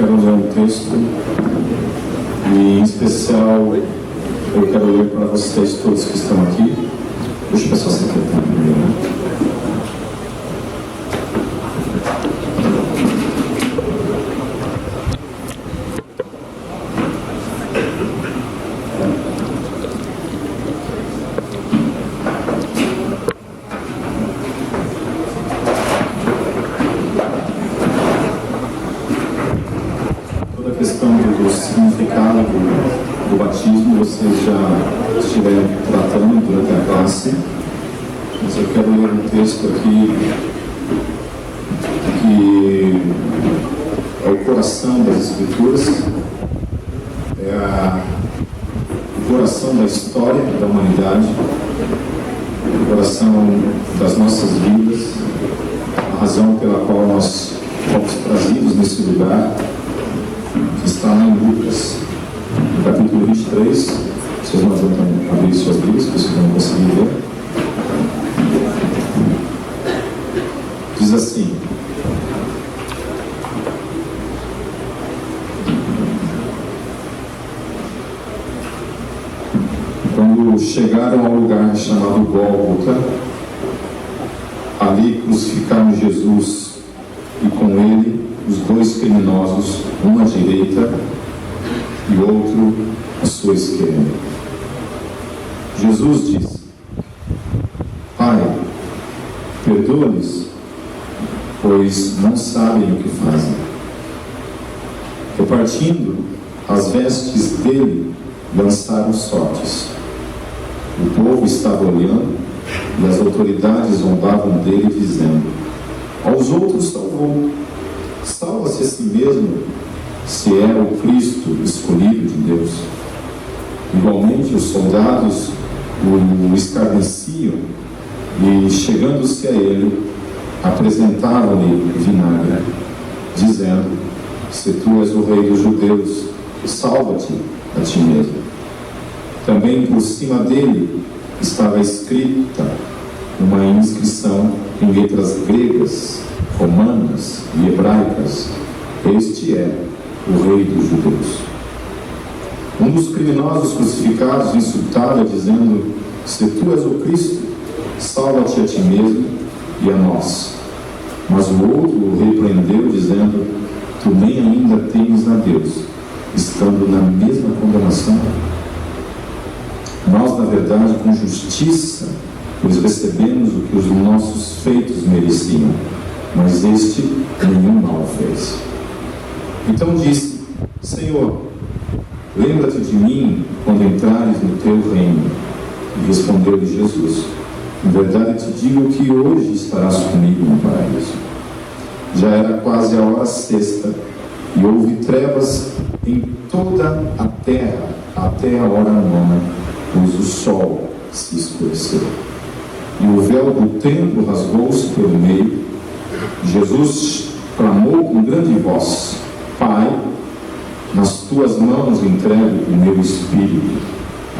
quero ler um texto e, em especial, eu quero ler para vocês todos que estão aqui. Deixa eu ver se você quer primeiro, né? Do batismo vocês já estiveram tratando durante a classe, mas eu quero ler um texto aqui que é o coração das Escrituras, é o coração da história da humanidade, o coração das nossas vidas, a razão pela qual nós fomos trazidos nesse lugar, que está lá em Lucas, no capítulo 23, vocês não adiantam abrir suas Bíblias, vocês vão conseguir ver. Diz assim: quando chegaram ao lugar chamado Gólgota, ali crucificaram Jesus e com ele os dois criminosos, um à direita e outro à sua esquerda. Jesus disse: Pai, perdoa-lhes, pois não sabem o que fazem. Repartindo as vestes dele, lançaram sortes. O povo estava olhando e as autoridades zombavam dele, dizendo: aos outros salvou, salva-se a si mesmo, se é o Cristo escolhido de Deus. Igualmente os soldados o escarneciam e, chegando-se a ele, apresentavam-lhe vinagre, dizendo: se tu és o rei dos judeus, salva-te a ti mesmo. Também por cima dele estava escrita uma inscrição em letras gregas, romanas e hebraicas: este é o rei dos judeus. Um dos criminosos crucificados insultava, dizendo: se tu és o Cristo, salva-te a ti mesmo e a nós. Mas o outro o repreendeu, dizendo: tu nem ainda temes a Deus, estando na mesma condenação. Nós, na verdade, com justiça, pois recebemos o que os nossos feitos mereciam, mas este nenhum mal fez. Então disse: Senhor, lembra-te de mim quando entrares no teu reino. E respondeu-lhe Jesus: em verdade te digo que hoje estarás comigo no paraíso. Já era quase a hora sexta, e houve trevas em toda a terra até a hora nona, pois o sol se escureceu. E o véu do templo rasgou-se pelo meio. Jesus clamou com grande voz: Pai, nas tuas mãos entrego o meu espírito.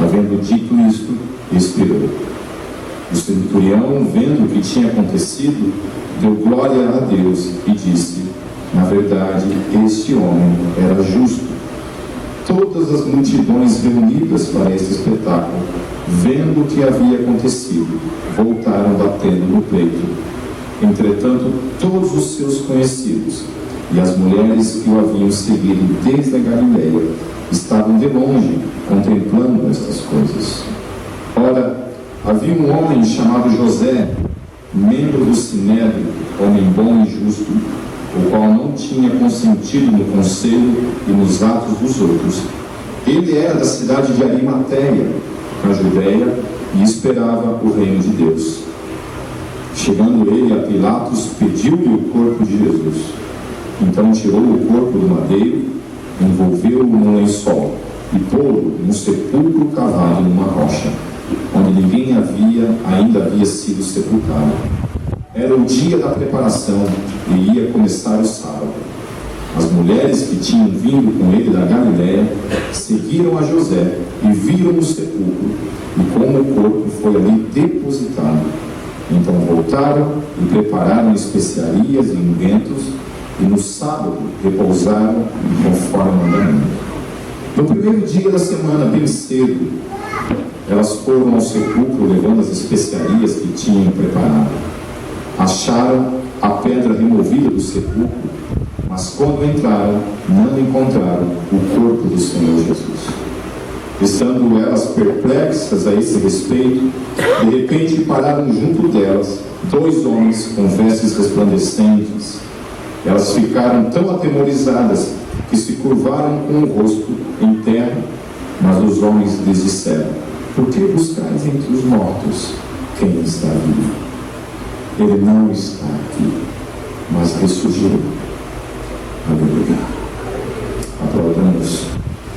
Havendo dito isto, expirou. O centurião, vendo o que tinha acontecido, deu glória a Deus e disse: na verdade, este homem era justo. Todas as multidões reunidas para este espetáculo, vendo o que havia acontecido, voltaram batendo no peito. Entretanto, todos os seus conhecidos e as mulheres que o haviam seguido desde a Galileia estavam de longe contemplando estas coisas. Ora, havia um homem chamado José, membro do Sinédrio, homem bom e justo, o qual não tinha consentido no conselho e nos atos dos outros. Ele era da cidade de Arimateia, na Judéia, e esperava o reino de Deus. Chegando ele a Pilatos, pediu-lhe o corpo de Jesus. Então tirou o corpo do madeiro, envolveu-o num lençol e pô-lo num sepulcro cavado numa rocha, onde ninguém ainda havia sido sepultado. Era o dia da preparação e ia começar o sábado. As mulheres que tinham vindo com ele da Galileia seguiram a José e viram o sepulcro e como o corpo foi ali depositado. Então voltaram e prepararam especiarias e unguentos, e no sábado, repousaram conforme o mandamento. No primeiro dia da semana, bem cedo, elas foram ao sepulcro levando as especiarias que tinham preparado. Acharam a pedra removida do sepulcro, mas quando entraram, não encontraram o corpo do Senhor Jesus. Estando elas perplexas a esse respeito, de repente pararam junto delas 2 homens com vestes resplandecentes. Elas ficaram tão atemorizadas que se curvaram com o rosto em terra, mas os homens lhes disseram: por que buscais entre os mortos quem está vivo? Ele não está aqui, mas ressurgiu. Aleluia. Aplaudamos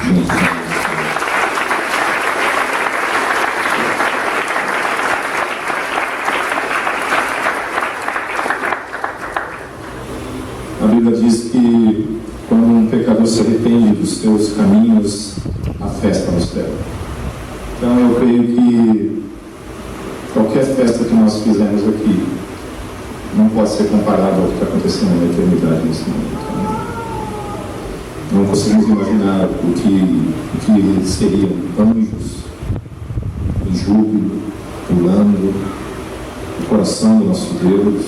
juntos. A Bíblia diz que quando um pecador se arrepende dos seus caminhos, a festa no céu. Então eu creio que qualquer festa que nós fizemos aqui não pode ser comparado ao que está acontecendo na eternidade nesse momento. Não conseguimos imaginar o que seriam anjos em júbilo, pulando, o coração do nosso Deus,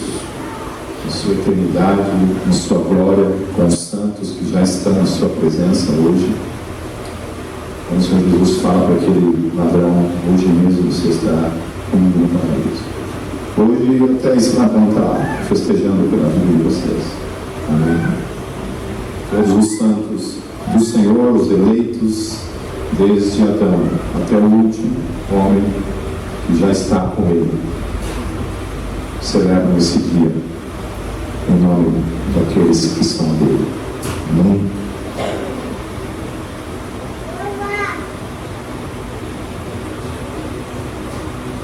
em sua eternidade, em sua glória, com os santos que já estão na sua presença hoje. Quando o Senhor Jesus fala para aquele ladrão: hoje mesmo você está comigo no paraíso. Hoje até esse ladrão está festejando pela vida de vocês. Amém. Todos os santos do Senhor, os eleitos, desde Adão até o último homem que já está com ele, celebram esse dia em nome daqueles que são dele. Amém?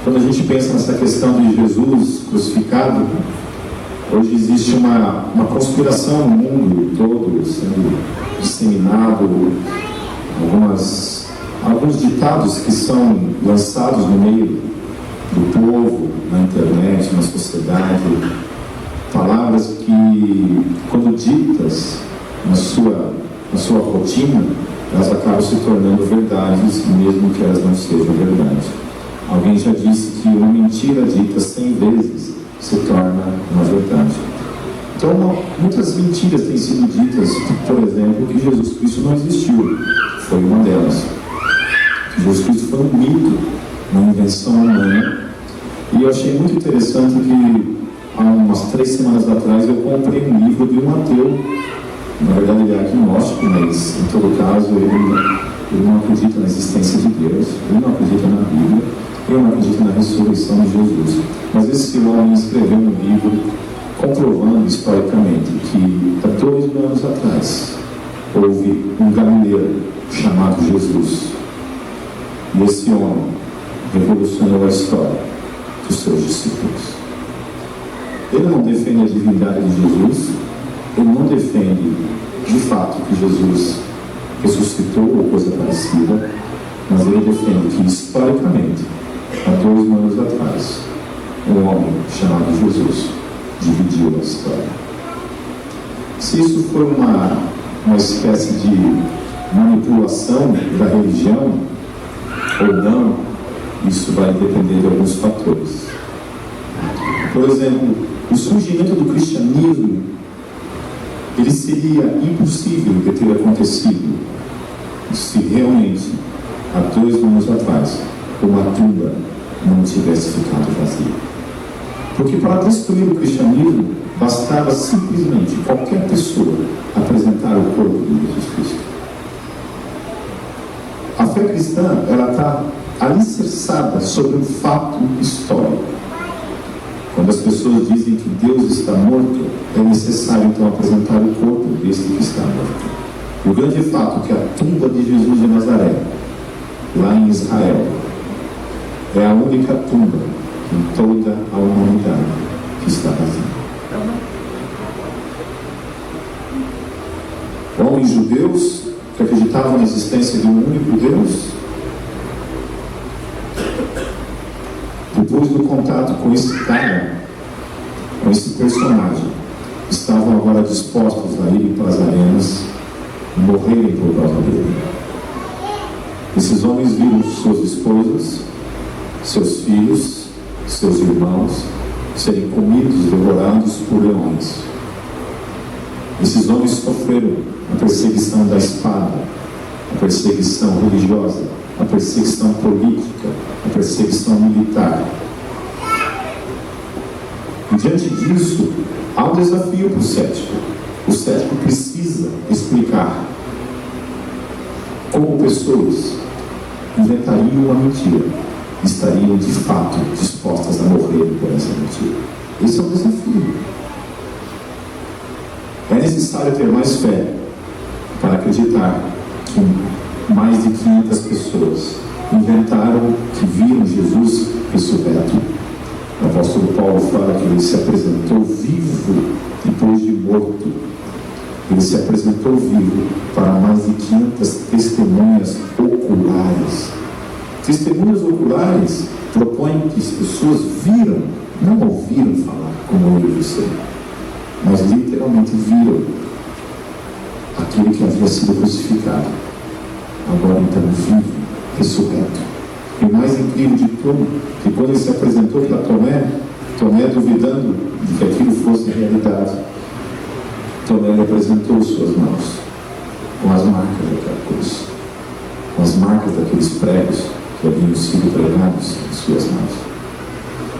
Quando a gente pensa nessa questão de Jesus crucificado, hoje existe uma conspiração no mundo todo sendo disseminado, alguns ditados que são lançados no meio do povo, na internet, na sociedade, palavras que, quando ditas na sua rotina, elas acabam se tornando verdades, mesmo que elas não sejam verdade. Alguém já disse que uma mentira dita 100 vezes se torna uma verdade. Então, muitas mentiras têm sido ditas, por exemplo, que Jesus Cristo não existiu. Foi uma delas. Que Jesus Cristo foi um mito, uma invenção humana. E eu achei muito interessante que, há umas 3 semanas atrás, eu comprei um livro de um ateu. Na verdade, ele é agnóstico, mas, em todo caso, ele não acredita na existência de Deus, ele não acredita na Bíblia, ele não acredita na ressurreição de Jesus. Mas esse homem escreveu um livro comprovando historicamente que há 2000 anos atrás houve um galileiro chamado Jesus. E esse homem revolucionou a história dos seus discípulos. Ele não defende a divindade de Jesus, ele não defende de fato que Jesus ressuscitou ou coisa parecida, mas ele defende que historicamente, há 2000 anos atrás, um homem chamado Jesus dividiu a história. Se isso for uma espécie de manipulação da religião ou não, isso vai depender de alguns fatores. Por exemplo, o surgimento do cristianismo, ele seria impossível de ter acontecido se realmente, há 2000 anos atrás, uma tumba não tivesse ficado vazia. Porque para destruir o cristianismo, bastava simplesmente qualquer pessoa apresentar o corpo de Jesus Cristo. A fé cristã, ela está alicerçada sobre um fato histórico. Quando as pessoas dizem que Deus está morto, é necessário então apresentar o corpo deste que está morto. E o grande fato é que a tumba de Jesus de Nazaré, lá em Israel, é a única tumba em toda a humanidade que está vazia. Homens judeus que acreditavam na existência de um único Deus, depois do contato com esse cara, com esse personagem, estavam agora dispostos a irem para as arenas e morrerem por causa dele. Esses homens viram suas esposas, seus filhos, seus irmãos serem comidos, devorados por leões. Esses homens sofreram a perseguição da espada, a perseguição religiosa, a perseguição política, a perseguição militar. E diante disso, há um desafio para o cético. O cético precisa explicar como pessoas inventariam uma mentira e estariam de fato dispostas a morrer por essa mentira. Esse é um desafio. É necessário ter mais fé para acreditar que mais de 500 pessoas inventaram que viram Jesus ressurreto. O apóstolo Paulo fala que ele se apresentou vivo depois de morto. Ele se apresentou vivo para mais de 500 testemunhas oculares. Testemunhas oculares propõem que as pessoas viram, não ouviram falar como eu e você, mas literalmente viram aquele que havia sido crucificado, agora então vivo, ressurreto. E o mais incrível de tudo, que quando ele se apresentou para Tomé duvidando de que aquilo fosse realidade, Tomé lhe apresentou suas mãos com as marcas daquela cruz, com as marcas daqueles pregos que haviam sido pregados em suas mãos.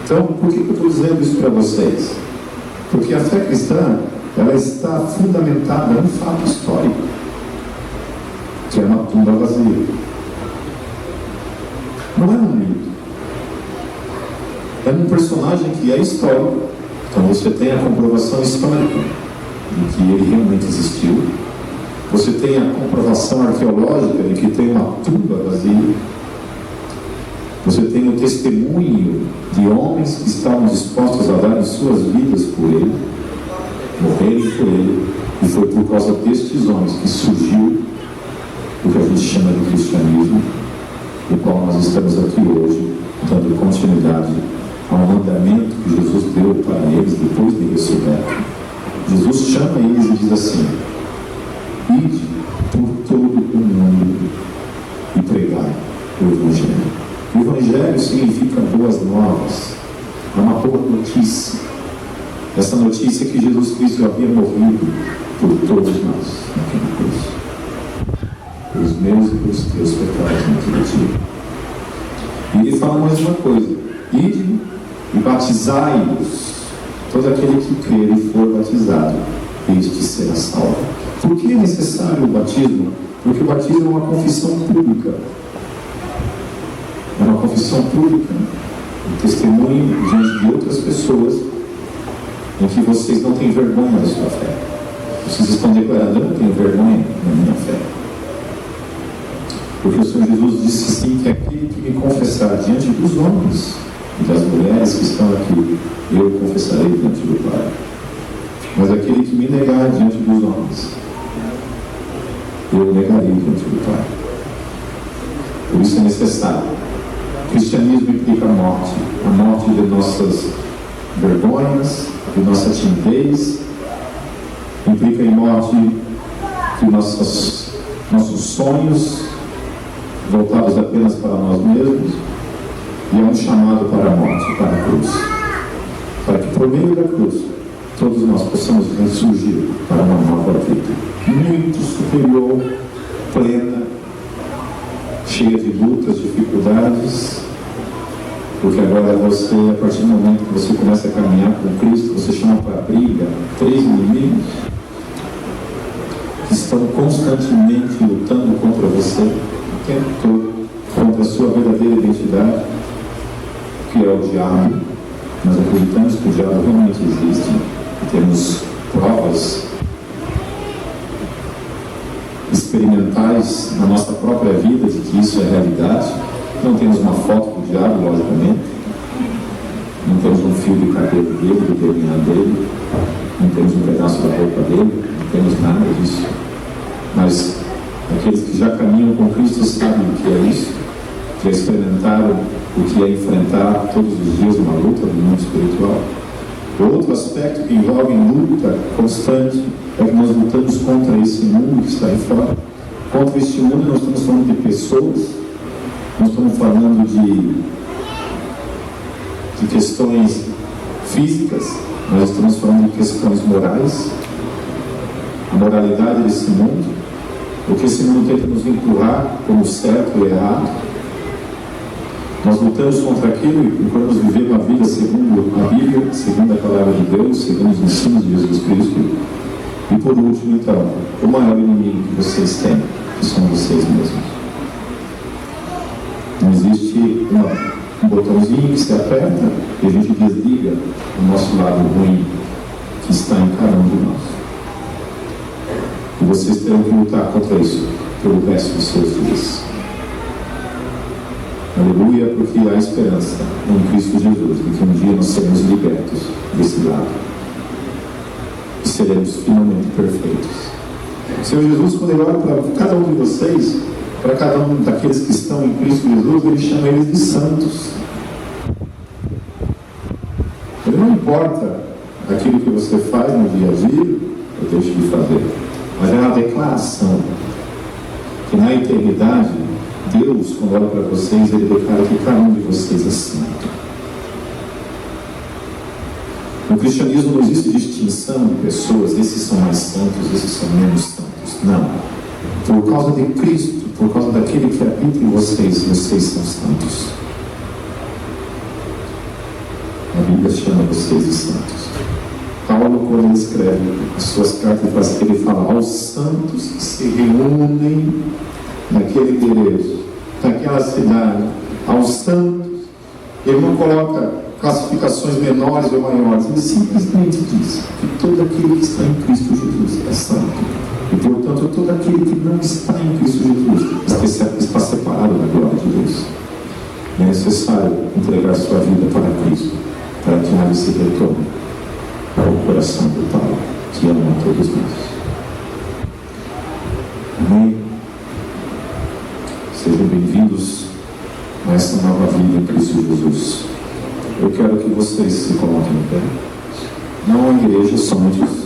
Então, por que eu estou dizendo isso para vocês? Porque a fé cristã, ela está fundamentada em um fato histórico, que é uma tumba vazia. Não é um mito. É um personagem que é histórico. Então você tem a comprovação histórica de que ele realmente existiu. Você tem a comprovação arqueológica de que tem uma tumba vazia. Você tem o testemunho de homens que estavam dispostos a dar suas vidas por ele, morrerem por ele, e foi por causa destes homens que surgiu o que a gente chama de cristianismo, do qual nós estamos aqui hoje, dando continuidade ao mandamento que Jesus deu para eles depois de ressurreto. Jesus chama eles e diz assim: ide por todo o mundo e pregai o Evangelho. O Evangelho significa boas novas, é uma boa notícia. Essa notícia é que Jesus Cristo havia morrido por todos nós naquela cruz, pelos meus e pelos teus pecados naquele dia. E ele fala mais uma coisa: ide e batizai-os. Todo aquele que crer e for batizado, este será salvo. Por que é necessário o batismo? Porque o batismo é uma confissão pública. É uma confissão pública, um testemunho diante de outras pessoas em que vocês não têm vergonha da sua fé. Vocês estão declarando: eu não tenho vergonha da minha fé. Porque o Senhor Jesus disse assim, que aquele que me confessar diante dos homens e das mulheres que estão aqui, eu confessarei diante do Pai. Mas aquele que me negar diante dos homens, eu negarei diante do Pai. Por isso é necessário. O cristianismo implica a morte de nossas vergonhas, de nossa timidez, implica em morte de nossos sonhos voltados apenas para nós mesmos, e é um chamado para a morte, para a cruz, para que por meio da cruz todos nós possamos ressurgir para uma nova vida, muito superior, plena, cheia de lutas, dificuldades, porque agora você, a partir do momento que você começa a caminhar com Cristo, você chama para a briga 3 inimigos que estão constantemente lutando contra você o tempo todo, contra a sua verdadeira identidade, que é o diabo. Nós acreditamos que o diabo realmente existe, e temos provas experimentais na nossa própria vida de que isso é realidade. Não temos uma foto do diabo, logicamente, não temos um fio de cabelo dele, do DNA dele, não temos um pedaço da roupa dele, não temos nada disso. Mas aqueles que já caminham com Cristo sabem o que é isso, já experimentaram o que é enfrentar todos os dias uma luta no mundo espiritual. Outro aspecto que envolve luta constante é que nós lutamos contra esse mundo que está aí fora. Contra este mundo nós estamos falando de pessoas, nós estamos falando de questões físicas, nós estamos falando de questões morais, a moralidade desse mundo, o que esse mundo tenta nos empurrar como certo e errado. Nós lutamos contra aquilo e procuramos viver uma vida segundo a Bíblia, segundo a palavra de Deus, segundo os ensinos de Jesus Cristo. E por último, então, o maior inimigo que vocês têm, que são vocês mesmos. Não existe um botãozinho que se aperta e a gente desliga o nosso lado ruim que está em cada um de nós. E vocês terão que lutar contra isso pelo resto dos seus dias. Aleluia, porque há esperança em Cristo Jesus, de que um dia nós seremos libertos desse lado e seremos finalmente perfeitos. O Senhor Jesus, quando Ele olha para cada um de vocês, para cada um daqueles que estão em Cristo Jesus, Ele chama eles de santos. Ele não importa aquilo que você faz no dia a dia ou deixa de fazer, mas é uma declaração que na eternidade Deus, quando olha para vocês, Ele declara que cada um de vocês é santo. No cristianismo não existe distinção de pessoas, esses são mais santos, esses são menos santos. Não. Por causa de Cristo, por causa daquele que habita em vocês, vocês são santos. A Bíblia chama vocês de santos. Paulo, quando ele escreve as suas cartas, ele fala aos santos que se reúnem naquele endereço, naquela cidade, aos santos. Ele não coloca classificações menores ou maiores, ele simplesmente diz que todo aquele que está em Cristo Jesus é santo. E portanto, todo aquele que não está em Cristo Jesus está separado da glória de Deus. É necessário entregar sua vida para Cristo, para que haja esse retorno ao coração do Pai, que ama a todos nós. Amém? Sejam bem-vindos a esta nova vida em Cristo Jesus. Eu quero que vocês se coloquem em pé. Não a igreja, somente os